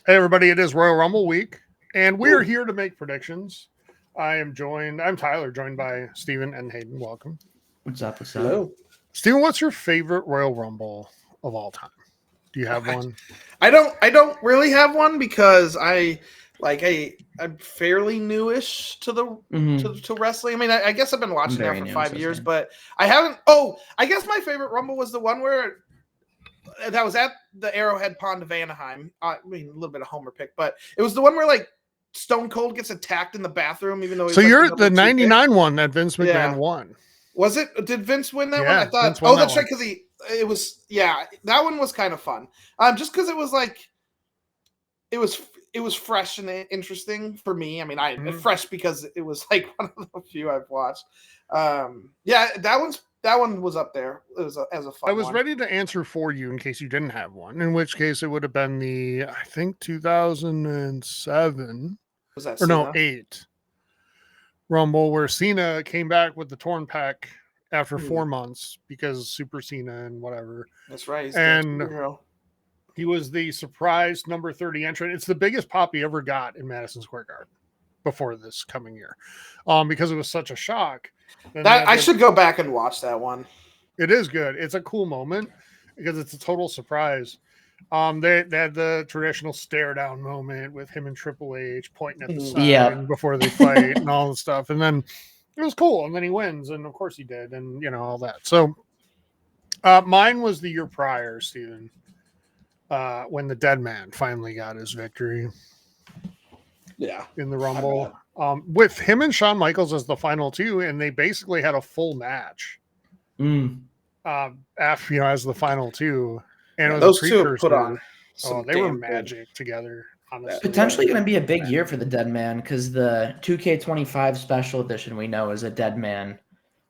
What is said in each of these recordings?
Hey, everybody, it is Royal Rumble week, and we are here to make predictions. I'm Tyler, joined by Steven and Hayden. Welcome. What's up? Hello. Steven, what's your favorite Royal Rumble of all time? Do you have one? I don't really have one because I'm fairly newish to the to wrestling. I mean, I guess I've been watching now for 5 years, but I haven't. Oh, I guess my favorite Rumble was the one where that was at the Arrowhead Pond of Anaheim. I mean, a little bit of homer pick, but it was the one where like Stone Cold gets attacked in the bathroom, even though he's you're the '99 one that Vince McMahon won. Was it? Did Vince win that one? I thought. Vince won that's right. Because that one was kind of fun. Just because it was like, it was fresh and interesting for me. I mean, fresh because it was like one of the few I've watched. That one was up there. It was as a fun. I was ready to answer for you in case you didn't have one. In which case, it would have been the 2007 was that or Cena? 8 Rumble where Cena came back with the torn pec after 4 months because Super Cena and whatever. That's right. He was the surprise number 30 entrant. It's the biggest pop he ever got in Madison Square Garden before this coming year, because it was such a shock. I should go back and watch that one. It is good. It's a cool moment because it's a total surprise. They had the traditional stare down moment with him and Triple H pointing at the side before they fight and all the stuff. And then it was cool. And then he wins. And of course he did. And all that. So mine was the year prior, Steven, when the Dead Man finally got his victory. Yeah. In the Rumble. With him and Shawn Michaels as the final two. And they basically had a full match. After, as the final two. And those two put on. They were magic together. Honestly. Potentially going to be a big year for the Dead Man because the 2K25 special edition we know is a Dead Man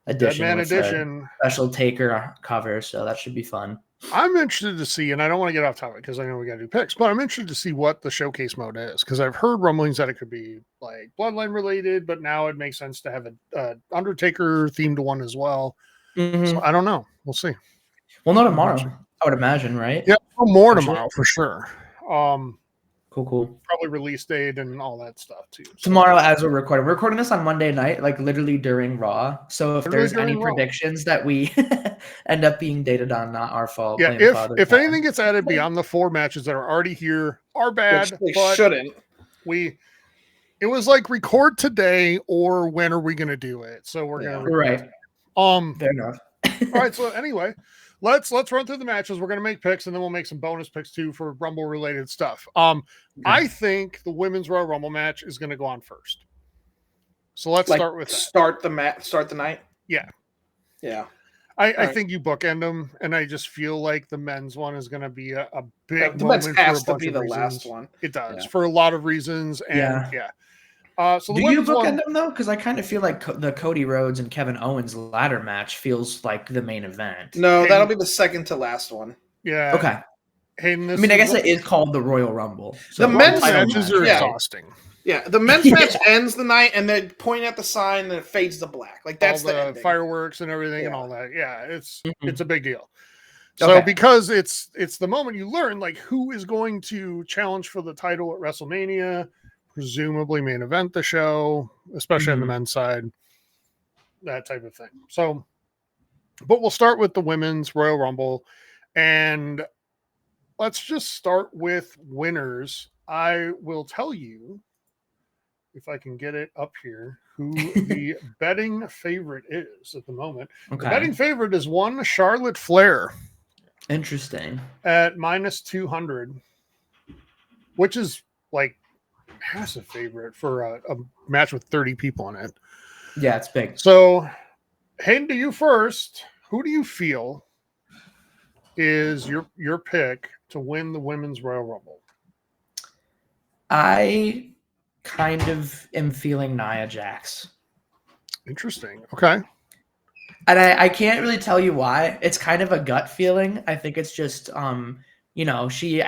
edition. Dead Man edition. Special Taker cover, so that should be fun. I'm interested to see, and I don't want to get off topic because I know we got to do picks, but I'm interested to see what the showcase mode is because I've heard rumblings that it could be like Bloodline related, but now it makes sense to have a Undertaker themed one as well. So I don't know. We'll see. Well, not tomorrow. I would imagine, right? Yeah, more tomorrow for sure. Cool. Probably release date and all that stuff too. So. Tomorrow, as we're recording this on Monday night, like literally during Raw. So if there's any predictions that we end up being dated on, not our fault. Yeah, if anything gets added beyond the 4 matches that are already here, are bad. Which they shouldn't. It was like record today or when are we going to do it? So we're going to right. Fair enough. All right. So anyway. Let's run through the matches. We're going to make picks, and then we'll make some bonus picks too for Rumble-related stuff. I think the Women's Royal Rumble match is going to go on first. So let's start with that. Start the night? Yeah. Yeah. I think you bookend them, and I just feel like the men's one is going to be a big the moment men's has for a bunch to be of the reasons. last one. It does, for a lot of reasons, and so do you bookend them though? Because I kind of feel like the Cody Rhodes and Kevin Owens ladder match feels like the main event. No, that'll be the second to last one. Yeah. Okay. I guess it is called the Royal Rumble. So the men's matches are exhausting. Yeah, the men's match ends the night, and they point at the sign, and it fades to black. Like that's all the ending. Fireworks and everything and all that. Yeah, it's a big deal. So because it's the moment you learn like who is going to challenge for the title at WrestleMania. Presumably main event the show, especially on the men's side, that type of thing. So, but we'll start with the Women's Royal Rumble, and let's just start with winners. I will tell you, if I can get it up here, who the betting favorite is at the moment. The betting favorite is one Charlotte Flair. Interesting. At -200, which is like massive favorite for a match with 30 people in it. Yeah, it's big. So, Hayden, to you first. Who do you feel is your pick to win the Women's Royal Rumble? I kind of am feeling Nia Jax. Interesting. Okay. And I can't really tell you why. It's kind of a gut feeling. I think it's just I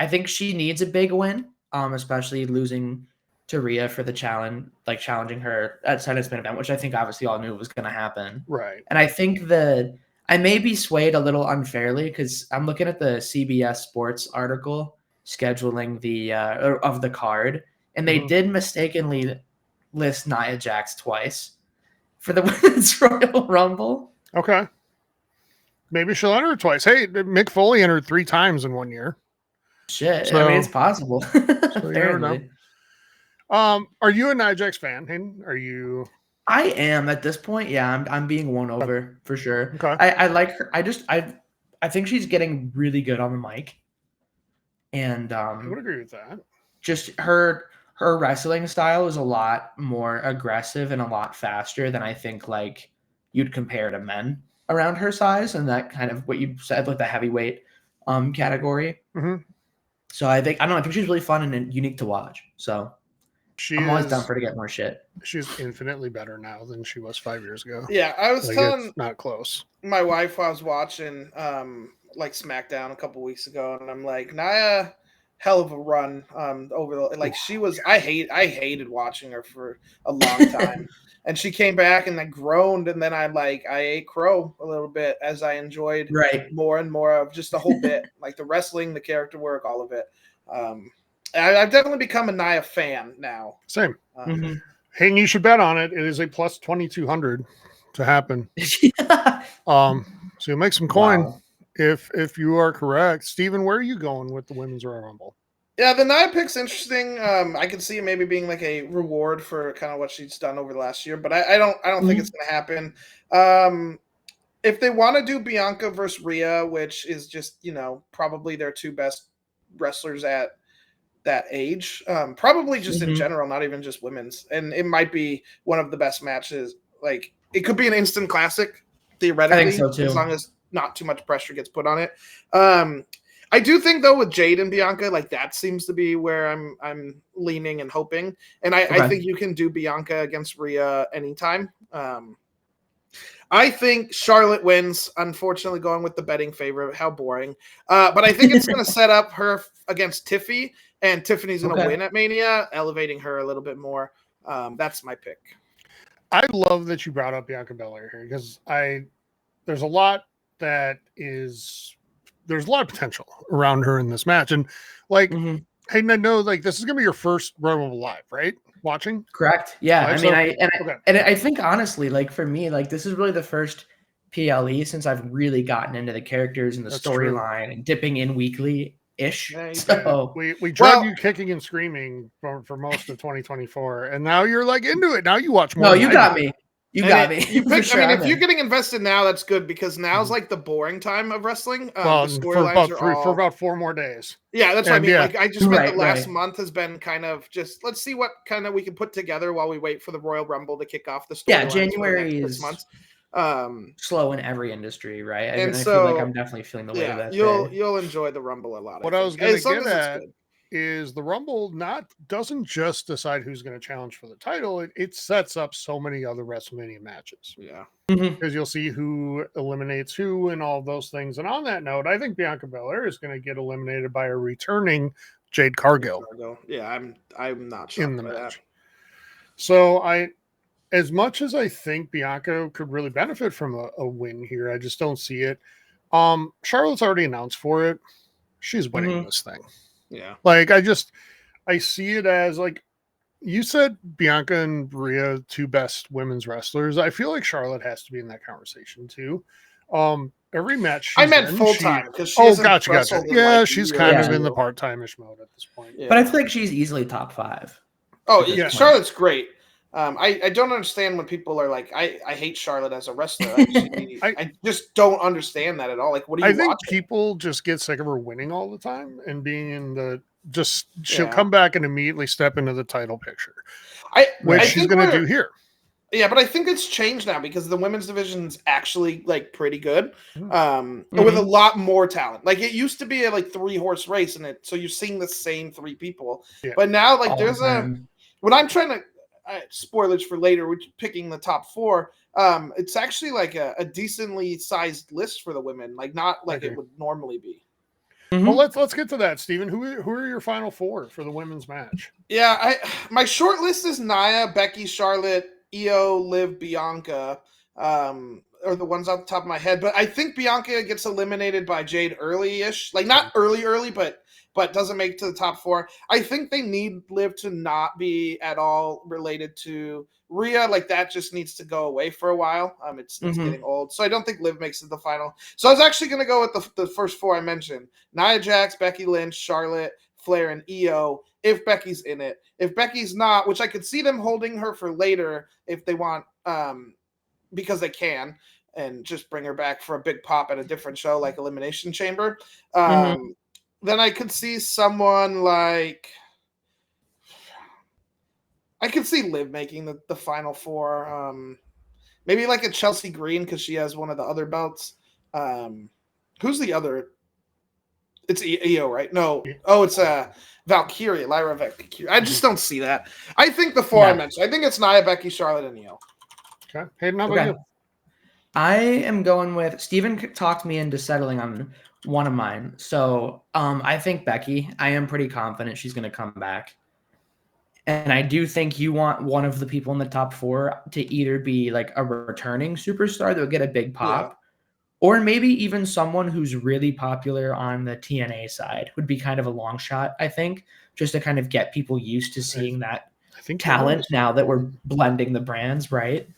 think she needs a big win, especially losing to Rhea for the challenge, like challenging her at Sunday's main event, which I think obviously all knew was going to happen. Right. And I think I may be swayed a little unfairly because I'm looking at the CBS Sports article. scheduling of the card, and they did mistakenly list Nia Jax twice for the Women's Royal Rumble. Okay. Maybe she'll enter twice. Hey, Mick Foley entered 3 times in 1 year. Shit. So, I mean, it's possible. So you never know. Are you a Nia Jax fan, Hayden? Are you? I am at this point. Yeah, I'm being won over for sure. Okay. I like her. I think she's getting really good on the mic. And I would agree with that. Just her wrestling style is a lot more aggressive and a lot faster than I think like you'd compare to men around her size, and that kind of what you said with the heavyweight category. So I think she's really fun and unique to watch. So I'm always down for her to get more shit. She's infinitely better now than she was 5 years ago. Yeah, I was telling not close. My wife I was watching like SmackDown a couple weeks ago, and I'm like, Nia, hell of a run over the like she was. I hated watching her for a long time. And she came back and I groaned, and then I ate crow a little bit as I enjoyed more and more of just the whole bit, like the wrestling, the character work, all of it. I've definitely become a Nia fan now. Same. Hey, you should bet on it. It is a plus 2,200 to happen. So you'll make some coin if you are correct. Steven, where are you going with the Women's Royal Rumble? Yeah, the Nia pick's interesting. I could see it maybe being like a reward for kind of what she's done over the last year, but I don't think it's going to happen. If they want to do Bianca versus Rhea, which is just probably their 2 best wrestlers at that age, probably just in general, not even just women's, and it might be one of the best matches. Like it could be an instant classic theoretically, I think so too. As long as not too much pressure gets put on it. I do think though with Jade and Bianca, like that seems to be where I'm leaning and hoping. And I think you can do Bianca against Rhea anytime. I think Charlotte wins, unfortunately going with the betting favorite. How boring. But I think it's going to set up her against Tiffy, and Tiffany's going to win at Mania, elevating her a little bit more. That's my pick. I love that you brought up Bianca Belair here because there's a lot of potential around her in this match. And like, Hayden, I know like this is going to be your first Royal Rumble live, right? Watching? Correct. Yeah. I think honestly, like for me, like this is really the first PLE since I've really gotten into the characters and the storyline and dipping in weekly-ish. So we drug you kicking and screaming for most of 2024, and now you're like into it. Now you watch more. No, you got me. You got me. If you're getting invested now, that's good because now's like the boring time of wrestling. For about 4 more days. Yeah, that's what I mean. Yeah. Like I just spent the last month has been kind of just let's see what kind of we can put together while we wait for the Royal Rumble to kick off the story. Yeah, January is months. Slow in every industry, right? I feel like I'm definitely feeling the weight of that. You'll enjoy the Rumble a lot. What I was going to get at is the Rumble doesn't just decide who's going to challenge for the title. It sets up so many other WrestleMania matches. Yeah. Because you'll see who eliminates who and all those things. And on that note, I think Bianca Belair is going to get eliminated by a returning Jade Cargill. Yeah, I'm not sure in the match. So as much as I think Bianca could really benefit from a win here, I just don't see it. Charlotte's already announced for it. She's winning this thing. Yeah. Like I see it as like you said Bianca and Rhea, 2 best women's wrestlers. I feel like Charlotte has to be in that conversation too. Every match I meant full time because gotcha. Yeah, she's kind of in the part-time-ish mode at this point. Yeah. But I feel like she's easily top 5. Oh yeah, Charlotte's great. I don't understand when people are like, I hate Charlotte as a wrestler. I just don't understand that at all. Like, what do you? I think people just get sick of her winning all the time and being in the she'll come back and immediately step into the title picture, which she's going to do here. Yeah, but I think it's changed now because the women's division's actually like pretty good, with a lot more talent. Like it used to be a 3-horse race, and so you're seeing the same 3 people. Yeah. But now like there's when I'm trying to. Spoilers for later, we're picking the top 4. It's actually like a decently sized list for the women, like not like it would normally be. Well, let's get to that, Steven. Who are your final 4 for the women's match? Yeah, my short list is Nia, Becky, Charlotte, Io, Liv, Bianca. are the ones off the top of my head, but I think Bianca gets eliminated by Jade early-ish. Like, not early, but doesn't make it to the top 4. I think they need Liv to not be at all related to Rhea. Like, that just needs to go away for a while. It's getting old. So I don't think Liv makes it to the final. So I was actually going to go with the first 4 I mentioned. Nia Jax, Becky Lynch, Charlotte, Flair, and Io, if Becky's in it. If Becky's not, which I could see them holding her for later if they want, because they can, and just bring her back for a big pop at a different show like Elimination Chamber. Then I could see someone like, I could see Liv making the final 4. Maybe like a Chelsea Green because she has one of the other belts. Who's the other? It's Io, right? No. Oh, it's Valkyria, Lyra Valkyria. I just don't see that. I think the 4 I mentioned. I think it's Nia, Becky, Charlotte, and Io. Okay. Hayden, how about you? I am going with Steven talked me into settling on one of mine. So I think Becky. I am pretty confident she's going to come back. And I do think you want one of the people in the top 4 to either be like a returning superstar that would get a big pop, or maybe even someone who's really popular on the TNA side would be kind of a long shot, I think, just to kind of get people used to seeing that talent now that we're blending the brands, right?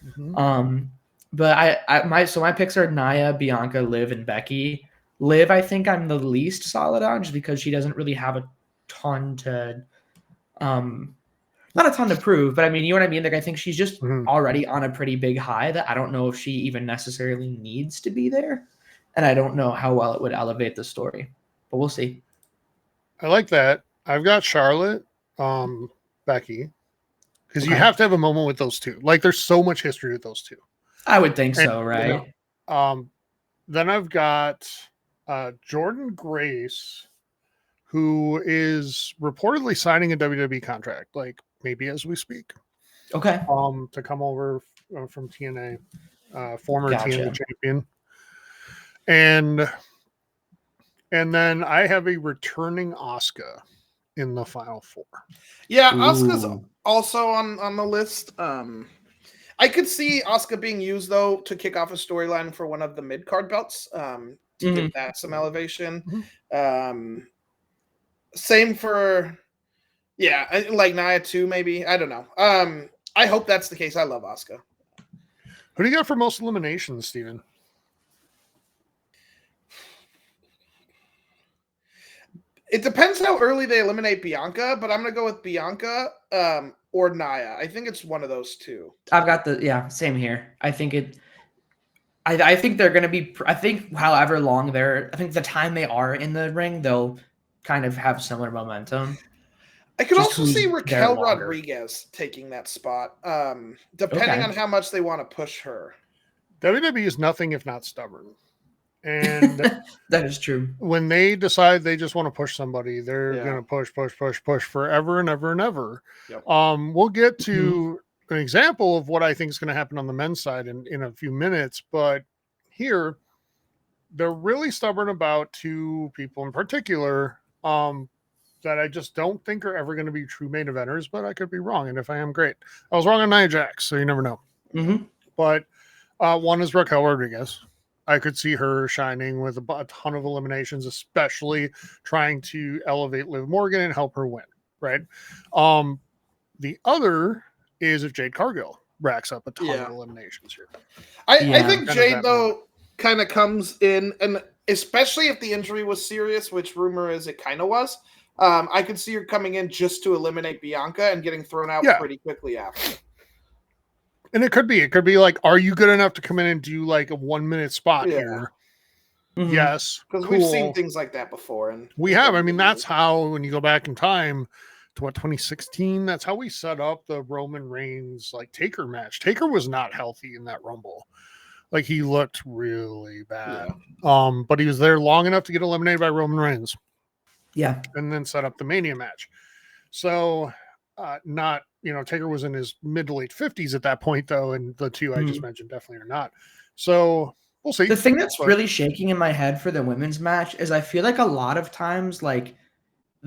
But my picks are Nia, Bianca, Liv, and Becky. Liv, I think I'm the least solid on just because she doesn't really have a ton to not a ton to prove, but I mean, you know what I mean? Like, I think she's just already on a pretty big high that I don't know if she even necessarily needs to be there. And I don't know how well it would elevate the story, but we'll see. I like that. I've got Charlotte, Becky, because you have to have a moment with those two. Like, there's so much history with those two. I would think so, right? You know, then I've got Jordan Grace, who is reportedly signing a WWE contract, like maybe as we speak. Okay. To come over from TNA, former TNA champion. And then I have a returning Asuka in the final 4. Yeah, Asuka's also on the list. I could see Asuka being used, though, to kick off a storyline for one of the mid-card belts to give that some elevation. Same for, like Nia too, maybe. I don't know. I hope that's the case. I love Asuka. Who do you got for most eliminations, Steven? It depends how early they eliminate Bianca, but I'm going to go with Bianca or Nia. I think it's one of those two. I've got same here. I think I think they're going to be, I think however long I think the time they are in the ring, they'll kind of have similar momentum. I could also see Raquel Rodriguez taking that spot, depending on how much they want to push her. WWE is nothing if not stubborn. And that is true. When they decide they just want to push somebody, they're going to push forever and ever and ever. Yep. We'll get to an example of what I think is going to happen on the men's side in a few minutes, but here they're really stubborn about 2 people in particular that I just don't think are ever going to be true main eventers, but I could be wrong. And if I am, great. I was wrong on Nia Jax, so you never know. But one is Raquel Rodriguez. I could see her shining with a ton of eliminations, especially trying to elevate Liv Morgan and help her win, right? The other is if Jade Cargill racks up a ton of eliminations here. I think Jade, though, kind of comes in, and especially if the injury was serious, which rumor is it kind of was, I could see her coming in just to eliminate Bianca and getting thrown out pretty quickly after. And it could be like, are you good enough to come in and do like a 1-minute spot here? Yes. Because we've seen things like that before. And we have. I mean, that's how, when you go back in time to 2016, that's how we set up the Roman Reigns like Taker match. Taker was not healthy in that Rumble. Like, he looked really bad. But he was there long enough to get eliminated by Roman Reigns. Yeah. And then set up the Mania match. So Taker was in his mid to late 50s at that point, though, and the 2 I just mentioned definitely are not. So we'll see. The thing that's really shaking in my head for the women's match is I feel like a lot of times, like,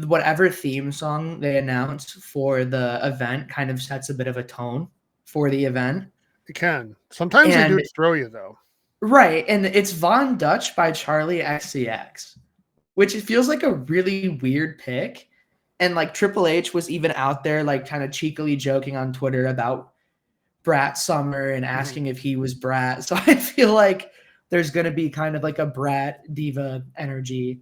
whatever theme song they announce for the event kind of sets a bit of a tone for the event. It can. Sometimes they do it to throw you, though. Right, and it's Von Dutch by Charlie XCX, which it feels like a really weird pick. And like Triple H was even out there like kind of cheekily joking on Twitter about Brat Summer and asking if he was Brat. So I feel like there's going to be kind of like a Brat diva energy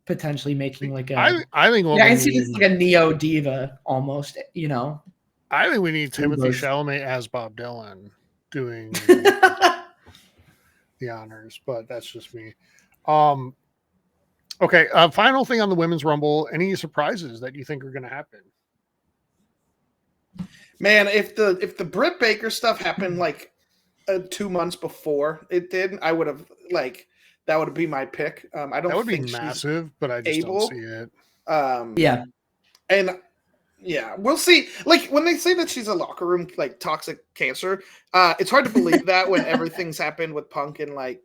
potentially making like a I think I can see this like a neo diva almost, you know. I think we need Timothy Chalamet as Bob Dylan doing the honors, but that's just me. Okay, final thing on the Women's Rumble. Any surprises that you think are going to happen? Man, if the Britt Baker stuff happened like 2 months before it did, I would have that would be my pick. I don't. That would think be massive, but I just don't see it. Yeah, and yeah, we'll see. Like when they say that she's a locker room like toxic cancer, it's hard to believe that when everything's happened with Punk and like.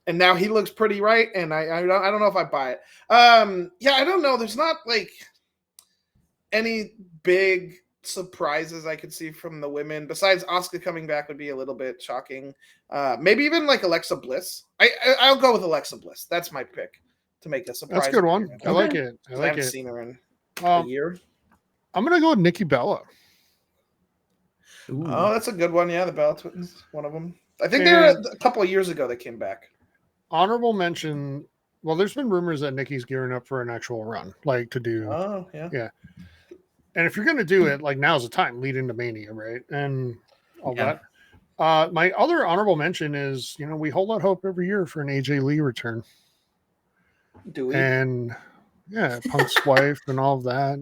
And now he looks pretty right, and I don't know if I buy it. Yeah, I don't know. There's not like any big surprises I could see from the women. Besides Asuka coming back would be a little bit shocking. Maybe even like Alexa Bliss. I'll go with Alexa Bliss. That's my pick to make a surprise. That's a good one. I like it. I haven't seen her in a year. I'm gonna go with Nikki Bella. Ooh. Oh, that's a good one. Yeah, the Bella Twins, one of them. I think they were a couple of years ago they came back. Honorable mention. Well, there's been rumors that Nikki's gearing up for an actual run, like to do. Oh, yeah. Yeah. And if you're going to do it, like now's the time, lead into Mania, right? And all that. My other honorable mention is, we hold out hope every year for an AJ Lee return. Do we? And yeah, Punk's wife and all of that,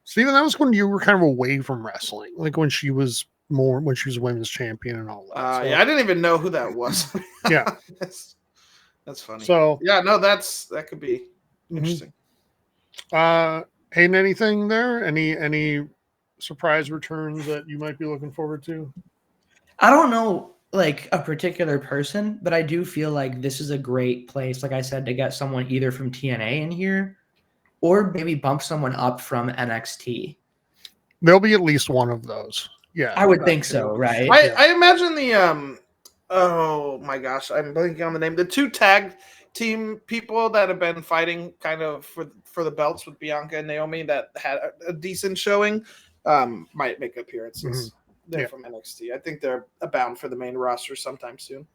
Steven, that was when you were kind of away from wrestling, like when she was women's champion and all that. Yeah, I didn't even know who that was. Yeah. That's funny. So yeah, no, that could be interesting. Hayden, anything there? Any surprise returns that you might be looking forward to? I don't know like a particular person, but I do feel like this is a great place, like I said, to get someone either from TNA in here or maybe bump someone up from NXT. There'll be at least one of those. Yeah. I would think so, right? I imagine the oh my gosh, I'm blanking on the name. The two tag team people that have been fighting kind of for the belts with Bianca and Naomi that had a decent showing might make appearances. They're from NXT. I think they're bound for the main roster sometime soon.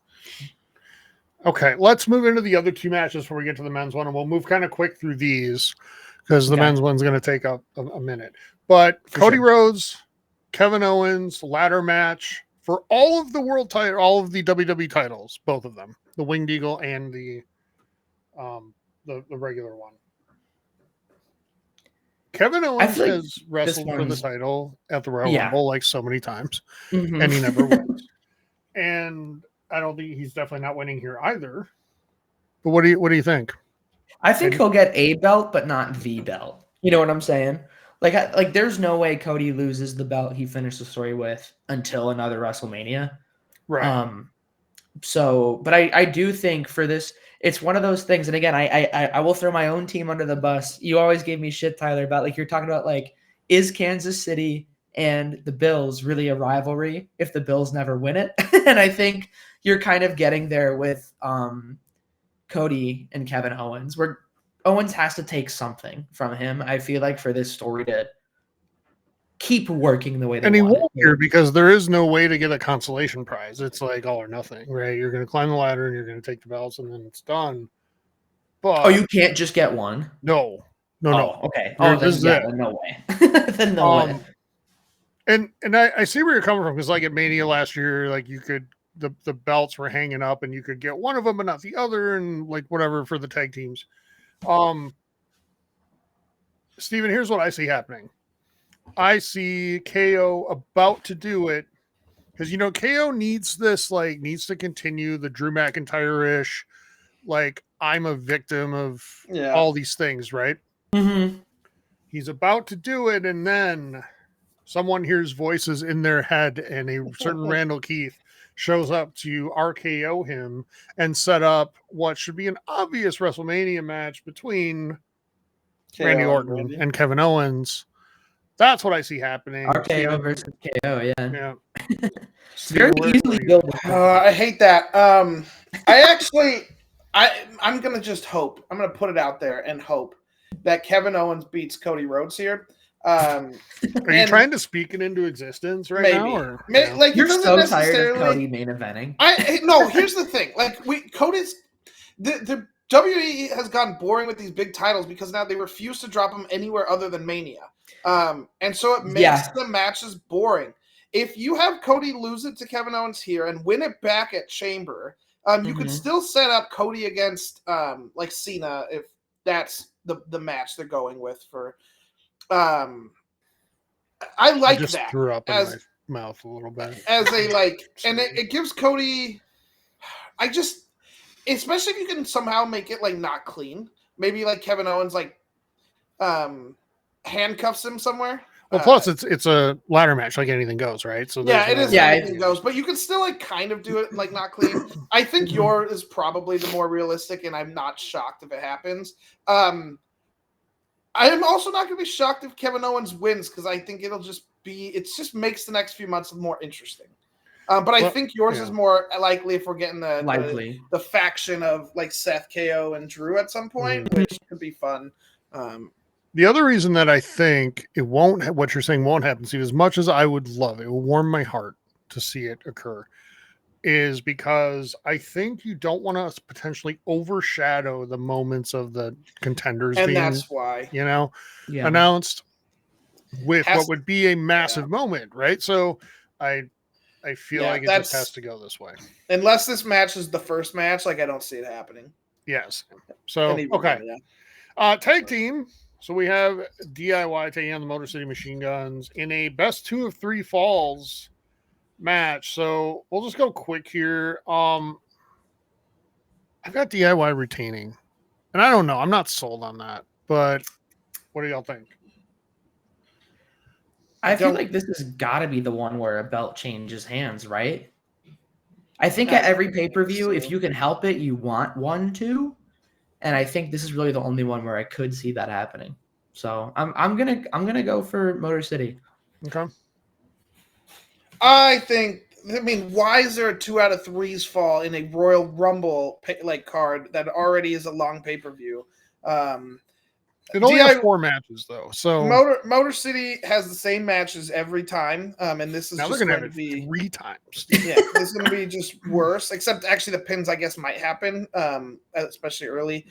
Okay, let's move into the other two matches before we get to the men's one, and we'll move kind of quick through these because the men's one's going to take up a minute. But Cody Rhodes, Kevin Owens, ladder match for all of the world title, all of the WWE titles, both of them, the Winged Eagle and the regular one. Kevin Owens has wrestled for the title at the Royal Rumble like so many times, and he never wins. And I don't think he's definitely not winning here either. But what do you think? I think he'll get a belt, but not the belt. You know what I'm saying? Like there's no way Cody loses the belt he finished the story with until another WrestleMania. Right. But I do think for this, it's one of those things. And again, I will throw my own team under the bus. You always gave me shit, Tyler, about like you're talking about like, is Kansas City and the Bills really a rivalry if the Bills never win it? And I think you're kind of getting there with Cody and Kevin Owens, where Owens has to take something from him. I feel like for this story to keep working the way they want. And he won't here because there is no way to get a consolation prize. It's like all or nothing, right? You're going to climb the ladder and you're going to take the belts and then it's done. But you can't just get one? No. Okay. Then no way. Then no way. And I see where you're coming from because like at Mania last year, like you could the belts were hanging up and you could get one of them but not the other and like whatever for the tag teams. Steven, here's what I see happening. I see KO about to do it because KO needs to continue the Drew McIntyre-ish, like I'm a victim of all these things, right? Mm-hmm. He's about to do it, and then someone hears voices in their head, and a certain Randall Keith shows up to RKO him and set up what should be an obvious WrestleMania match between Randy Orton and Kevin Owens. That's what I see happening. RKO versus KO, yeah. Yeah. Very easily buildable. I hate that. I'm gonna just hope. I'm gonna put it out there and hope that Kevin Owens beats Cody Rhodes here. Are you trying to speak it into existence right now? Or, like you're so tired of Cody main eventing. No, here's the thing. Like Cody's the WWE has gotten boring with these big titles because now they refuse to drop them anywhere other than Mania. And so it makes the matches boring. If you have Cody lose it to Kevin Owens here and win it back at Chamber, you could still set up Cody against like Cena if that's the match they're going with for. I like just that. Threw up in my mouth a little bit as a and it gives Cody. Especially if you can somehow make it like not clean. Maybe like Kevin Owens handcuffs him somewhere. Well, plus it's a ladder match, like anything goes, right? So yeah, it is. Anything goes, but you can still like kind of do it like not clean. I think yours is probably the more realistic, and I'm not shocked if it happens. I am also not going to be shocked if Kevin Owens wins because I think it just makes the next few months more interesting. But I think yours is more likely if we're getting the faction of like Seth, KO, and Drew at some point, which could be fun. The other reason that I think it won't, what you're saying won't happen, Steve, as much as I would love it, it will warm my heart to see it occur, is because I think you don't want to potentially overshadow the moments of the contenders and being, that's why, announced with what would be a massive moment, right? So I feel like it just has to go this way. Unless this match is the first match, like I don't see it happening. Yes. So, okay. Tag team. So we have DIY taking on the Motor City Machine Guns in a best 2 of 3 falls match. So we'll just go quick here. I've got DIY retaining, and I don't know. I'm not sold on that, but what do y'all think? I feel like this has got to be the one where a belt changes hands, right? I think at every pay-per-view, if you can help it, you want one to. And I think this is really the only one where I could see that happening. So I'm gonna go for Motor City. Okay. I mean, why is there a 2 out of 3s fall in a Royal Rumble card that already is a long pay-per-view? It only has 4 matches though, so Motor City has the same matches every time, and this is now just going to be 3 times. Yeah, this is going to be just worse. Except actually, the pins I guess might happen, especially early.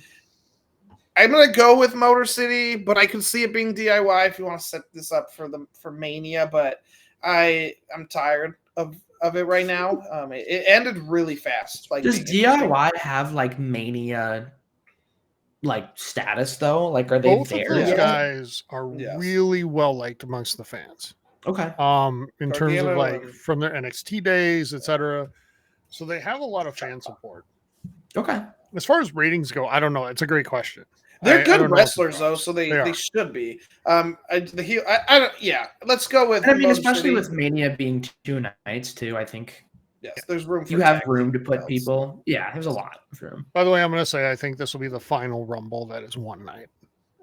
I'm going to go with Motor City, but I can see it being DIY if you want to set this up for Mania. But I'm tired of it right now. It ended really fast. Like, does DIY have like Mania status though? Like, are they both of those guys are really well liked amongst the fans? Okay. In terms of like from their NXT days, etc. So they have a lot of fan support. Okay. As far as ratings go, I don't know. It's a great question. They're good wrestlers though, so they should be. Let's go with. And I mean, especially with Mania being 2 nights too, I think. Yes, there's room. You have room to put people. Yeah, there's a lot of room. By the way, I'm going to say I think this will be the final Rumble that is one night.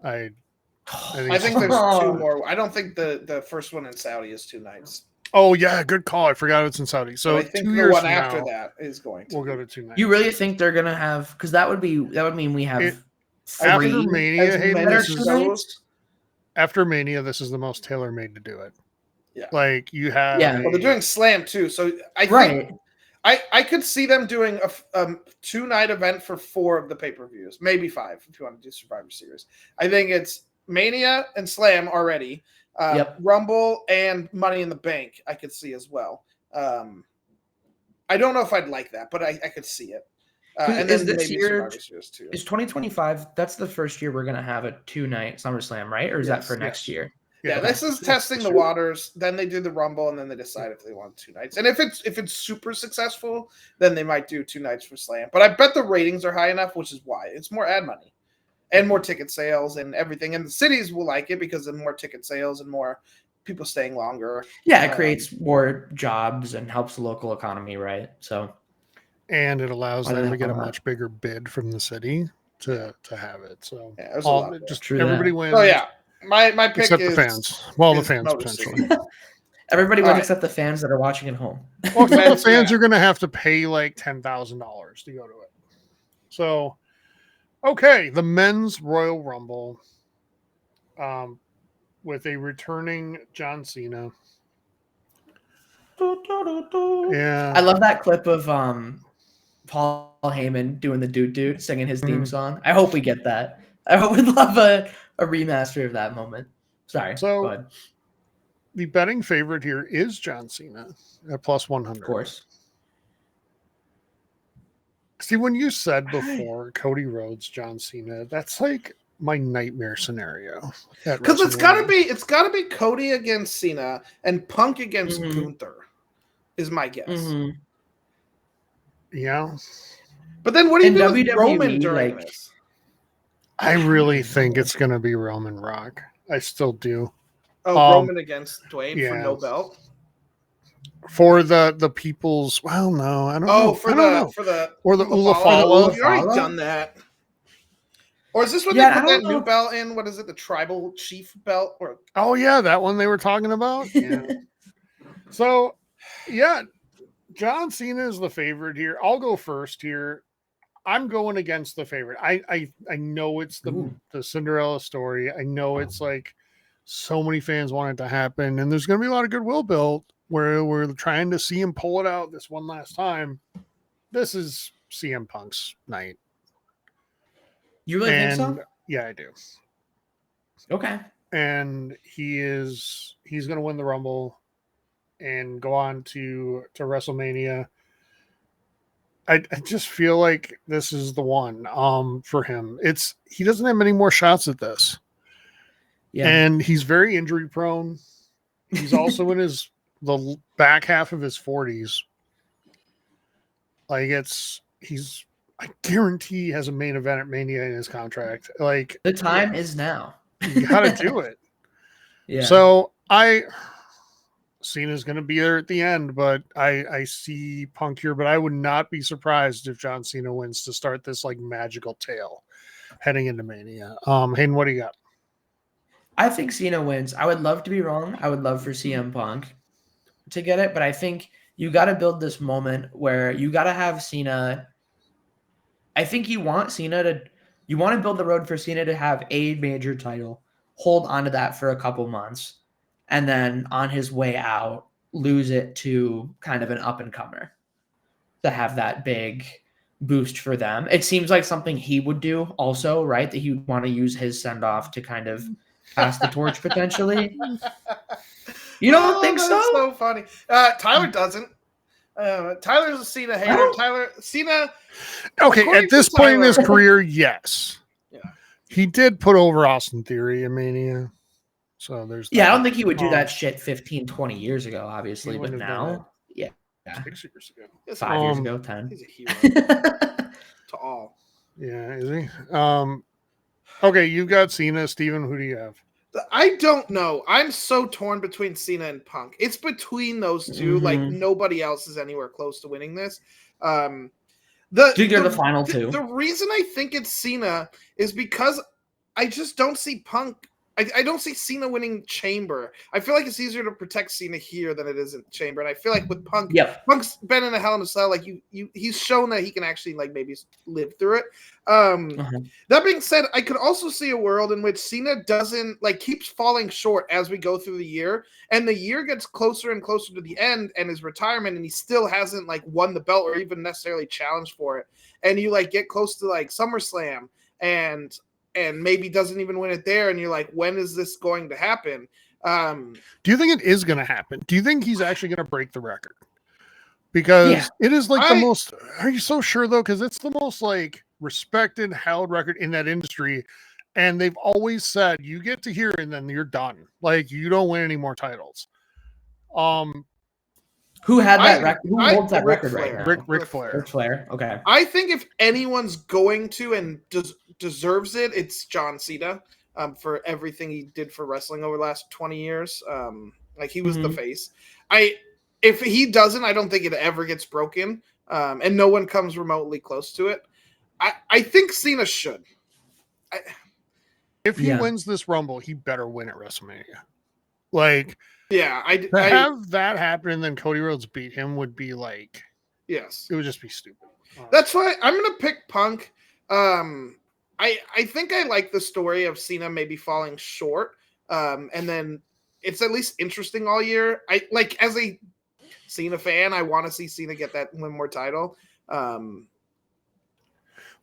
I think there's 2 more. I don't think the first one in Saudi is 2 nights. Oh yeah, good call. I forgot it's in Saudi. So I think 2 years the one after that is going to. We'll go to 2 nights. You really think they're gonna have? Because that would mean we have after Mania. After Mania, this is the most tailor-made to do it. Yeah, like you have. Yeah, well, they're doing Slam too, so I think I could see them doing a 2-night event for 4 of the pay-per-views, maybe 5 if you want to do Survivor Series. I think it's Mania and Slam already. Rumble and Money in the Bank I could see as well. I don't know if I'd like that, but I could see it. And is then this maybe year too. Is 2025? That's the first year we're gonna have a 2-night SummerSlam, right? Or is that for next year? Yeah, this is testing the waters. Then they do the Rumble, and then they decide if they want 2 nights. And if it's super successful, then they might do 2 nights for Slam. But I bet the ratings are high enough, which is why it's more ad money and more ticket sales and everything. And the cities will like it because of more ticket sales and more people staying longer. Yeah, it creates more jobs and helps the local economy, right? So. And it allows them to get a much bigger bid from the city to have it. So everybody wins. Oh yeah, My pick except is the fans. Well, the is fans Motor potentially. City. Everybody wins except the fans that are watching at home. Well, the fans are going to have to pay like $10,000 to go to it. So, okay, the men's Royal Rumble, with a returning John Cena. Yeah, I love that clip of Paul Heyman doing the doot singing his theme song. I hope we get that. I would love a remaster of that moment. Sorry. So, go ahead. The betting favorite here is John Cena at plus 100. Of course. See, when you said before Cody Rhodes, John Cena, that's like my nightmare scenario. Because it's gotta be Cody against Cena and Punk against Gunther, is my guess. Mm-hmm. Yeah. But then what do you do with WWE, Roman during this? I really think it's going to be Roman Rock. I still do. Oh, Roman against Dwayne for no belt? For the people's, well, no, I don't know. Or the Ulafala. You've already done that. Or is this when they put that new belt in? What is it? The tribal chief belt? Oh, yeah, that one they were talking about. Yeah. So, yeah, John Cena is the favorite here. I'll go first here. I'm going against the favorite. I know it's the Cinderella story. I know it's like so many fans want it to happen, and there's going to be a lot of goodwill built where we're trying to see him pull it out this one last time. This is CM Punk's night. You really think so? Yeah, I do. Okay. And he's going to win the Rumble and go on to WrestleMania. I just feel like this is the one for him. He doesn't have many more shots at this. Yeah. And he's very injury prone. He's also in the back half of his 40s. Like I guarantee he has a main event at Mania in his contract. Like the time is now. You got to do it. Yeah. So Cena's going to be there at the end, but I see Punk here, but I would not be surprised if John Cena wins to start this like magical tale heading into Mania. Hayden, what do you got? I think Cena wins. I would love to be wrong. I would love for CM Punk to get it, but I think you got to build this moment where you got to have Cena. I think you want to build the road for Cena to have a major title, hold onto that for a couple months, and then on his way out, lose it to kind of an up-and-comer to have that big boost for them. It seems like something he would do also, right? That he would want to use his send-off to kind of pass the torch potentially. You don't think so? That's so funny. Tyler doesn't. Tyler's a Cena hater. Cena. Okay, at this point in his career, yes. Yeah. He did put over Austin Theory in Mania. So there's I don't think he would do that shit 15, 20 years ago, obviously, but now, 6 years ago. 5 years ago, 10. He's a hero to all. Yeah, is he? Okay, you've got Cena. Steven, who do you have? I don't know. I'm so torn between Cena and Punk. It's between those two. Like nobody else is anywhere close to winning this. Do you think they're the final two? The reason I think it's Cena is because I just don't see Punk. I don't see Cena winning Chamber. I feel like it's easier to protect Cena here than it is in Chamber. And I feel like with Punk, Punk's been in a Hell in a Cell. Like he's shown that he can actually like maybe live through it. That being said, I could also see a world in which Cena keeps falling short as we go through the year, and the year gets closer and closer to the end and his retirement, and he still hasn't like won the belt or even necessarily challenged for it. And you like get close to like SummerSlam and maybe doesn't even win it there, and you're like, when is this going to happen? Do you think it is going to happen? Do you think he's actually going to break the record? Because it is like the most. Are you so sure though? Because it's the most like respected, held record in that industry, and they've always said you get to here and then you're done. Like you don't win any more titles. Who had that record? Who holds that record right now? Ric Flair. Ric Flair. Okay. I think if anyone's going to and deserves it, it's John Cena. For everything he did for wrestling over the last 20 years. Like he was the face. If he doesn't, I don't think it ever gets broken. And no one comes remotely close to it. I think Cena should. if he wins this Rumble, he better win at WrestleMania. To have that happen and then Cody Rhodes beat him would be like, yes, it would just be stupid. That's why I'm gonna pick Punk. I think I like the story of Cena maybe falling short, and then it's at least interesting all year. I like as a Cena fan, I want to see Cena get that one more title.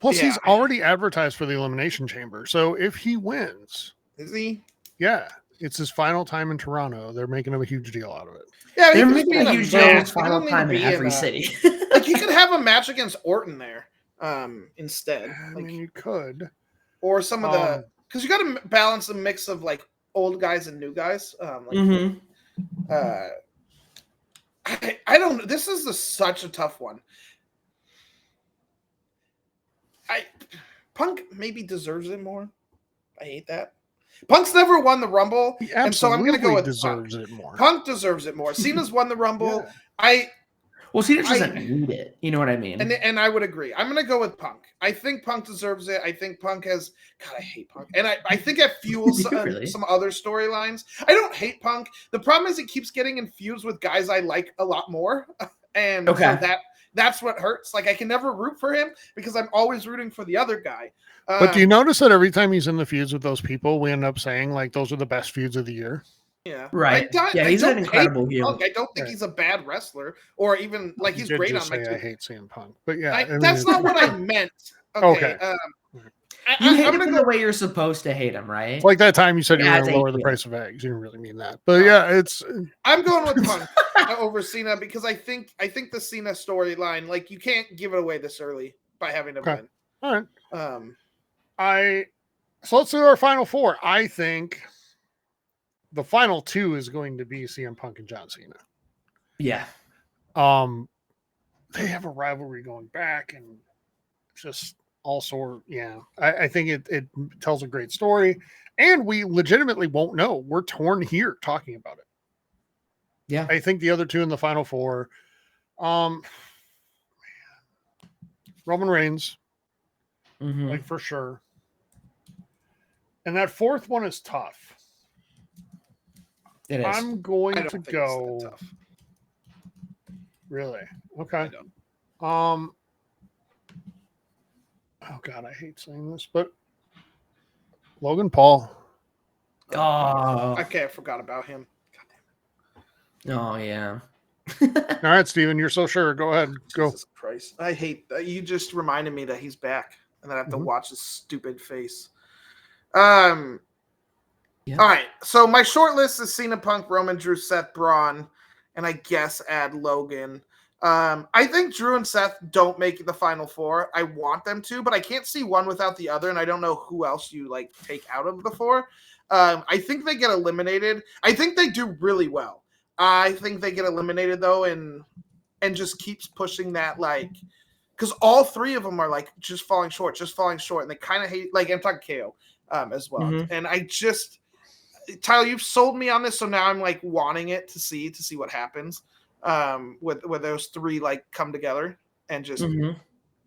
Plus, he's already advertised for the Elimination Chamber, so if he wins, is he? Yeah, it's his final time in Toronto. They're making a huge deal out of it. Yeah, they're making a huge deal of his final time in every city. Like you could have a match against Orton there, instead. I mean, you could, or some of the because you got to balance a mix of like old guys and new guys. I don't. This is such a tough one. Punk maybe deserves it more. I hate that. Punk's never won the Rumble, and so I'm going to go with deserves Punk. It more. Punk deserves it more. Cena's won the Rumble. Yeah. Cena doesn't need it. You know what I mean? And I would agree. I'm going to go with Punk. I think Punk deserves it. I think Punk has. God, I hate Punk, and I think it fuels some other storylines. I don't hate Punk. The problem is it keeps getting infused with guys I like a lot more, and so that's what hurts. Like I can never root for him because I'm always rooting for the other guy. But do you notice that every time he's in the feuds with those people, we end up saying like those are the best feuds of the year? Yeah, right. He's an incredible heel. I don't think he's a bad wrestler, or even like he's great on my team. I hate CM Punk, but that's not what I meant. Okay. You hate him in the way you're supposed to hate him, right? It's like that time you said you were going to lower the price of eggs. You didn't really mean that, but I'm going with Punk over Cena because I think the Cena storyline, like you can't give it away this early by having him win. All right. So let's do our final four. I think the final two is going to be CM Punk and John Cena. Yeah. They have a rivalry going back and just also, I think it tells a great story and we legitimately won't know. We're torn here talking about it. Yeah. I think the other two in the final four, Roman Reigns, like for sure. And that fourth one is tough. It is. I'm going to go. Tough. Really? Okay. Oh God, I hate saying this, but Logan Paul. Oh. Okay, I forgot about him. Oh yeah. All right, Steven, you're so sure. Go ahead. Go. Jesus Christ. I hate that. You just reminded me that he's back and then I have to watch his stupid face. All right. So my short list is Cena, Punk, Roman, Drew, Seth, Braun, and I guess add Logan. I think Drew and Seth don't make it the final four. I want them to, but I can't see one without the other, and I don't know who else you like take out of the four. I think they get eliminated. I think they do really well. I think they get eliminated though, and just keeps pushing that because all three of them are like just falling short, and they kind of hate I'm talking KO as well. And I just Tyler, you've sold me on this, so now I'm like wanting it to see what happens with those three come together and just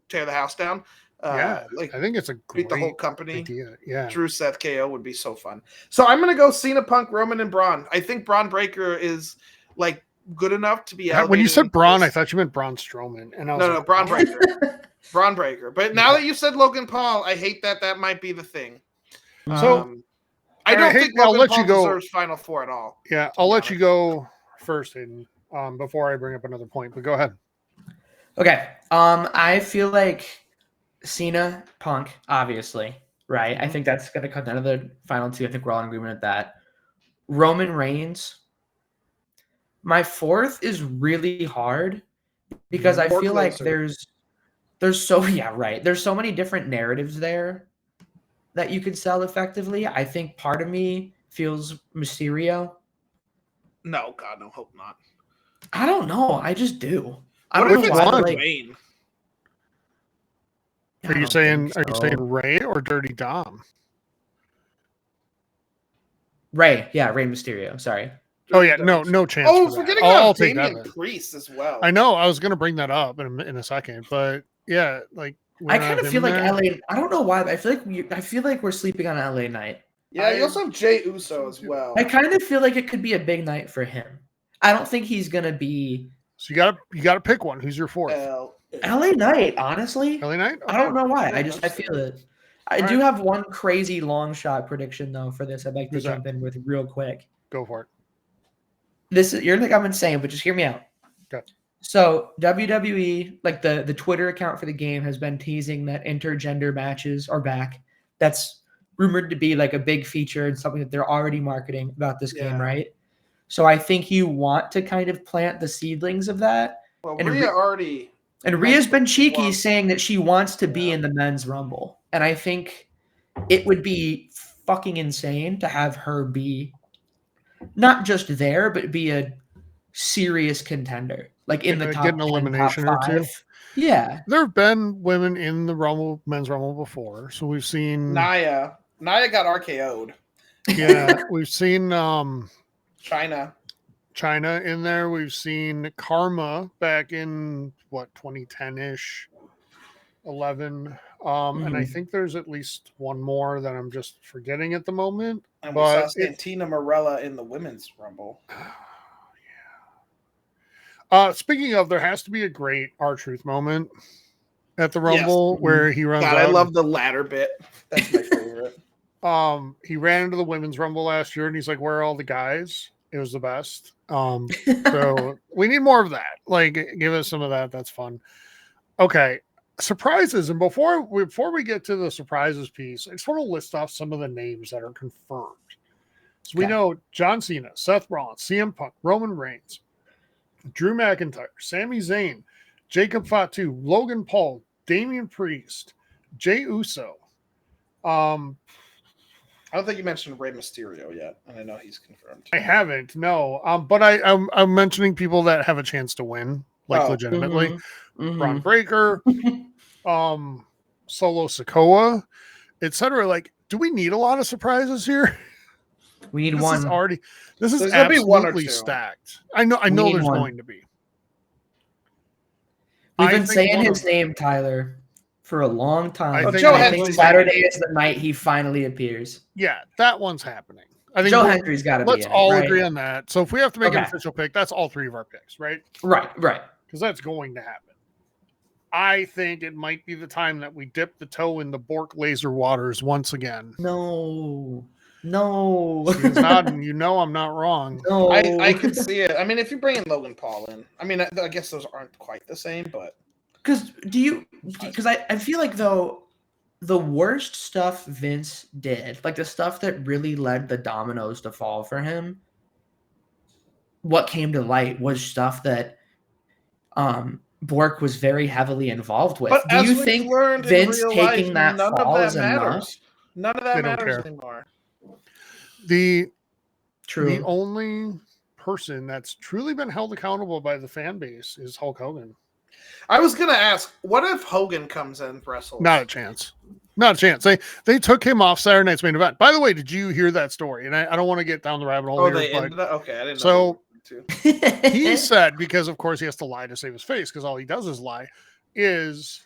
tear the house down. I think it's a great beat the whole company. Idea. Yeah, Drew, Seth, KO would be so fun. So I'm gonna go Cena, Punk, Roman, and Braun. I think Braun Breaker is good enough to be elevated. When you said Braun, I thought you meant Braun Strowman, and I was no, Braun Breaker, Braun Breaker. But now that you said Logan Paul, I hate that might be the thing. So I don't think Logan Paul deserves final four at all. Yeah, I'll let you go first, Hayden, before I bring up another point. But go ahead. Okay. I feel like Cena, Punk, obviously, right? I think that's going to come down to the final two. I think we're all in agreement with that. Roman Reigns. My fourth is really hard because I feel like there's so many different narratives there that you could sell effectively. I think part of me feels Mysterio. No, God, no, hope not. I don't know. I just do. What if it's Wayne? Are you saying Ray or Dirty Dom? Ray, Ray Mysterio. Sorry. Oh yeah, no chance. Oh, forgetting about Damian Priest as well. I know. I was going to bring that up in a second, but yeah, I kind of feel like LA. I don't know why, but I feel like we're sleeping on LA Knight. Yeah, you also have Jey Uso as well. I kind of feel like it could be a big night for him. I don't think he's gonna be. So you gotta pick one. Who's your fourth? LA Knight, honestly. LA Knight? Okay. I don't know why. I feel it. I do have one crazy long shot prediction though for this. I'd like to jump in with real quick. Go for it. You're gonna think I'm insane, but just hear me out. Okay. So WWE, like the Twitter account for the game, has been teasing that intergender matches are back. That's rumored to be like a big feature and something that they're already marketing about this game, right? So I think you want to kind of plant the seedlings of that. Well, Rhea already. And Rhea's been cheeky saying that she wants to be in the men's rumble. And I think it would be fucking insane to have her be not just there, but be a serious contender. Like in the top 10, elimination top 5. Or two. Yeah. There have been women in the Rumble, men's Rumble before. So we've seen Nia. Nia got RKO'd. Yeah, we've seen China in there. We've seen Karma back in 2010-ish, 11. And I think there's at least one more that I'm just forgetting at the moment. And we saw Santina Marella in the women's Rumble. Speaking of, there has to be a great R-Truth moment at the Rumble where he runs out. I love the ladder bit. That's my favorite. He ran into the women's Rumble last year and he's like, "Where are all the guys?" It was the best. So we need more of that. Like, give us some of that. That's fun. Okay. Surprises. And before we get to the surprises piece, I just want to list off some of the names that are confirmed. So we know John Cena, Seth Rollins, CM Punk, Roman Reigns, Drew McIntyre, Sami Zayn, Jacob Fatu, Logan Paul, Damian Priest, Jey Uso. I don't think you mentioned Rey Mysterio yet, and I know he's confirmed. I haven't, no. But I'm mentioning people that have a chance to win, legitimately. Braun Breaker, Solo Sikoa, etc. Like, do we need a lot of surprises here? We need one. This is absolutely stacked. I know there's going to be. We've been saying his name, Tyler, for a long time. I think Saturday is the night he finally appears. Yeah, that one's happening. I think Joe Hendry's got to be. Let's all agree on that. So if we have to make an official pick, that's all three of our picks, right? Right. Because that's going to happen. I think it might be the time that we dip the toe in the Bork laser waters once again. No. He's nodding. You know I'm not wrong. No. I can see it. I mean, if you bring in Logan Paul in, I mean, I guess those aren't quite the same, but because I feel like though the worst stuff Vince did, like the stuff that really led the dominoes to fall for him, what came to light was stuff that Bork was very heavily involved with. But do you think Vince taking that fall is enough? None of that matters anymore. The only person that's truly been held accountable by the fan base is Hulk Hogan. I was going to ask, what if Hogan comes in and wrestles? Not a chance. They took him off Saturday night's main event. By the way, did you hear that story? And I don't want to get down the rabbit hole here. Okay, I didn't know. So he said, because of course he has to lie to save his face, because all he does is lie, is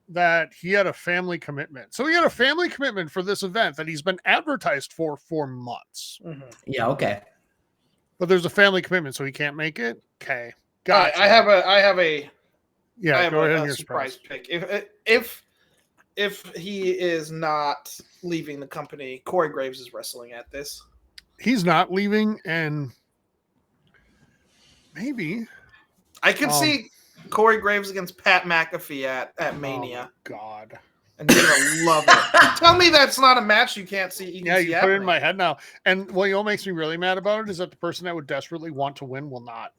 that he had a family commitment. So he had a family commitment for this event that he's been advertised for months. Mm-hmm. Yeah, okay. But there's a family commitment, so he can't make it. Okay, gotcha. I have a surprise pick. If he is not leaving the company, Corey Graves is wrestling at this. He's not leaving, and maybe I could see Corey Graves against Pat McAfee at Mania. Oh, God. And you're gonna love it. Tell me that's not a match you can't see. You put it in my head now. And what makes me really mad about it is that the person that would desperately want to win will not.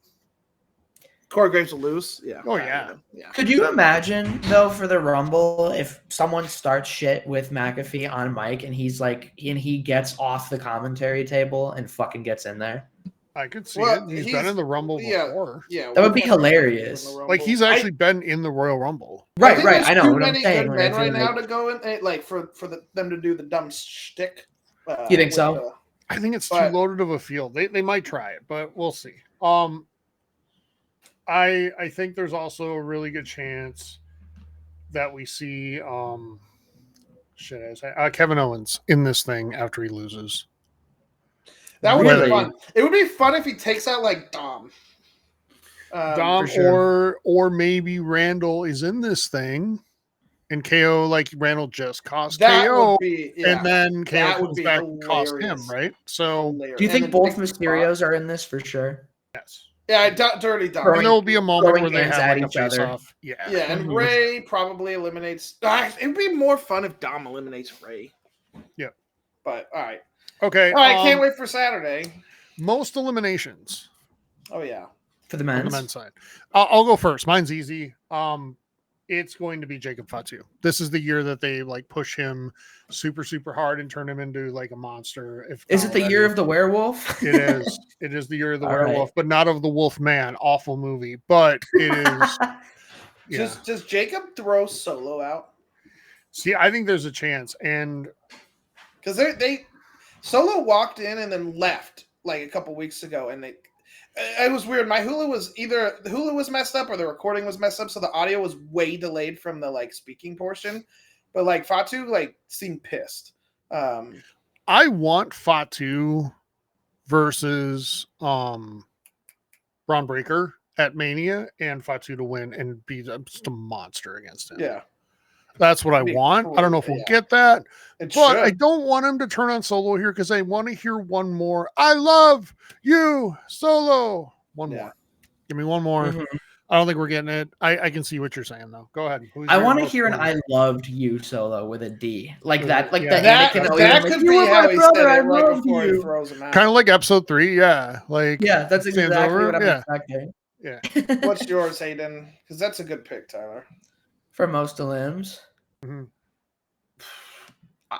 Corey Graves will lose. Yeah. Oh yeah. Could you imagine though for the Rumble if someone starts shit with McAfee on mic and he gets off the commentary table and fucking gets in there? I could see it. He's been in the Rumble before. Yeah, that would be hilarious. Like he's actually been in the Royal Rumble. Right. I know. Too many good men right now to go in, like for them to do the dumb shtick. You think so? I think it's too loaded of a field. They might try it, but we'll see. I think there's also a really good chance that we see Kevin Owens in this thing after he loses. That would be fun. It would be fun if he takes out like Dom. Sure. or maybe Randall is in this thing and KO, like Randall just cost KO, and then KO comes back and cost him, right? So do you think both Mysterios are in this for sure? Yes. Yeah, Dirty Dom. And there will be a moment where they have like a face off. Yeah, and Ray probably eliminates. It would be more fun if Dom eliminates Ray. Yeah. But all right. Okay. All right, can't wait for Saturday. Most eliminations. Oh yeah. For the men's? On the men's side. I'll go first. Mine's easy. It's going to be Jacob Fatu. This is the year that they like push him super, super hard and turn him into like a monster. Is it the year of the werewolf? It is. It is the year of the werewolf, but not of the Wolf Man. Awful movie, but it is. Yeah. Does Jacob throw Solo out? See, I think there's a chance, and because they Solo walked in and then left like a couple weeks ago, and it was weird. My Hulu was either the Hulu was messed up or the recording was messed up, so the audio was way delayed from the like speaking portion. But like Fatu like seemed pissed. I want Fatu versus Braun Breaker at Mania and Fatu to win and be just a monster against him. Yeah. That's what I want. Cool. I don't know if we'll get that, but I don't want him to turn on Solo here because I want to hear one more. I love you, Solo. One more. Give me one more. Mm-hmm. I don't think we're getting it. I can see what you're saying though. Go ahead. I want to hear an "I loved you" Solo with a D, like that. Like that could be how he said it right before he throws him out. Kind of like episode 3. Yeah. Like that's exactly what I'm expecting. Yeah. What's yours, Hayden? Because that's a good pick, Tyler. For most of limbs, mm-hmm.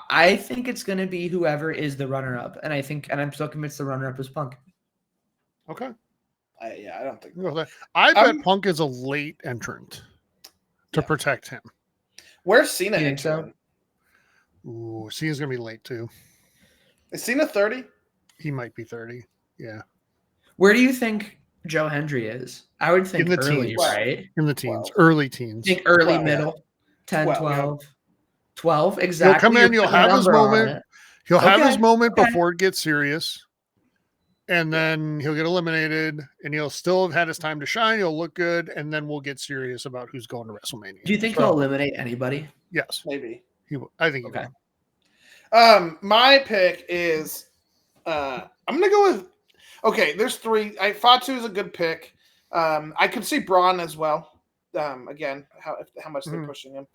I think it's going to be whoever is the runner-up, and I'm still convinced the runner-up is Punk. Okay. I don't think. I bet Punk is a late entrant to protect him. Where's Cena? You think so? Ooh, Cena's going to be late too. Is Cena 30? He might be 30. Yeah. Where do you think Joe Hendry is? I would think in the early, teens. right? In the teens, early teens. I think early, 12, middle, 10, 12. 12, exactly. He'll come in, he'll have his moment. He'll have his moment before it gets serious. And then he'll get eliminated, and he'll still have had his time to shine. He'll look good, and then we'll get serious about who's going to WrestleMania. Do you think he'll eliminate anybody? Yes. Maybe. He will. I think he will. My pick is I'm going to go with there's 3. Fatu is a good pick. I could see Braun as well. Again, how much they're pushing him.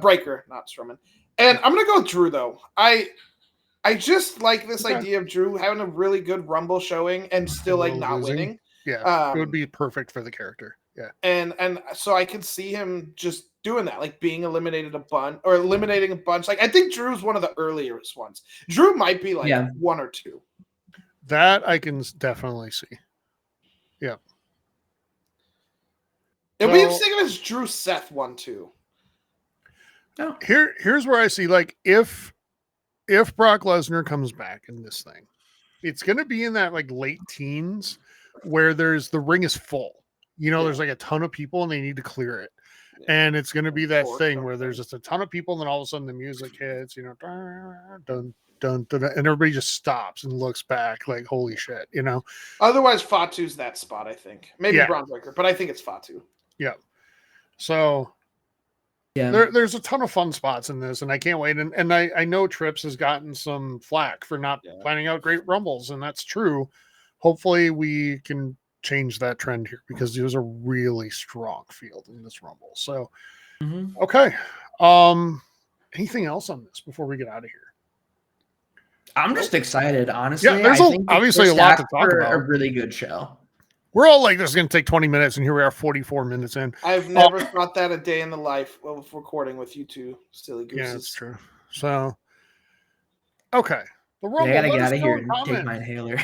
Breaker, not Strowman. And I'm going to go with Drew, though. I just like this idea of Drew having a really good Rumble showing and still like not winning. Yeah, it would be perfect for the character. Yeah, and so I could see him just doing that, like being eliminating a bunch. Like I think Drew's one of the earliest ones. Drew might be like 1 or 2. That I can definitely see. Yeah. It'll be interesting if it's Drew Seth 1 2. No. Here's where I see like if Brock Lesnar comes back in this thing, it's going to be in that like late teens where the ring is full. There's like a ton of people and they need to clear it. Yeah. And it's going to be that thing where there's just a ton of people and then all of a sudden the music hits, dun, dun, dun, dun, and everybody just stops and looks back like, holy shit, Otherwise, Fatu's that spot, I think. Maybe Braun Breaker, but I think it's Fatu. Yeah. So... yeah, there's a ton of fun spots in this, and I can't wait. And I know Trips has gotten some flack for not planning out great Rumbles, and that's true. Hopefully, we can change that trend here because there's a really strong field in this Rumble. So, okay. Anything else on this before we get out of here? I'm just excited, honestly. Yeah, there's obviously a lot to talk about. A really good show. We're all like, this is going to take 20 minutes, and here we are 44 minutes in. I've never thought that a day in the life of recording with you two silly gooses. Yeah, that's true. So, okay. The Rumble, I got to get out of here and take my inhaler.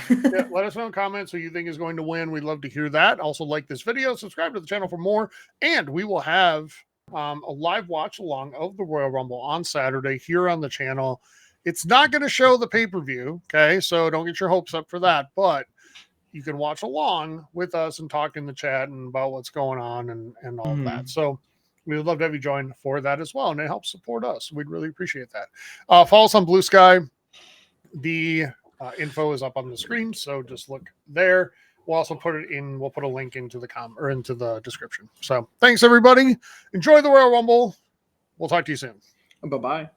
Let us know in comments who you think is going to win. We'd love to hear that. Also, like this video, subscribe to the channel for more, and we will have a live watch along of the Royal Rumble on Saturday here on the channel. It's not going to show the pay-per-view, okay? So don't get your hopes up for that, but you can watch along with us and talk in the chat and about what's going on and all of that. So we would love to have you join for that as well, and it helps support us. We'd really appreciate that. Follow us on Blue Sky. The info is up on the screen, so just look there. We'll also put it in. We'll put a link into the into the description. So thanks everybody. Enjoy the Royal Rumble. We'll talk to you soon. Bye-bye.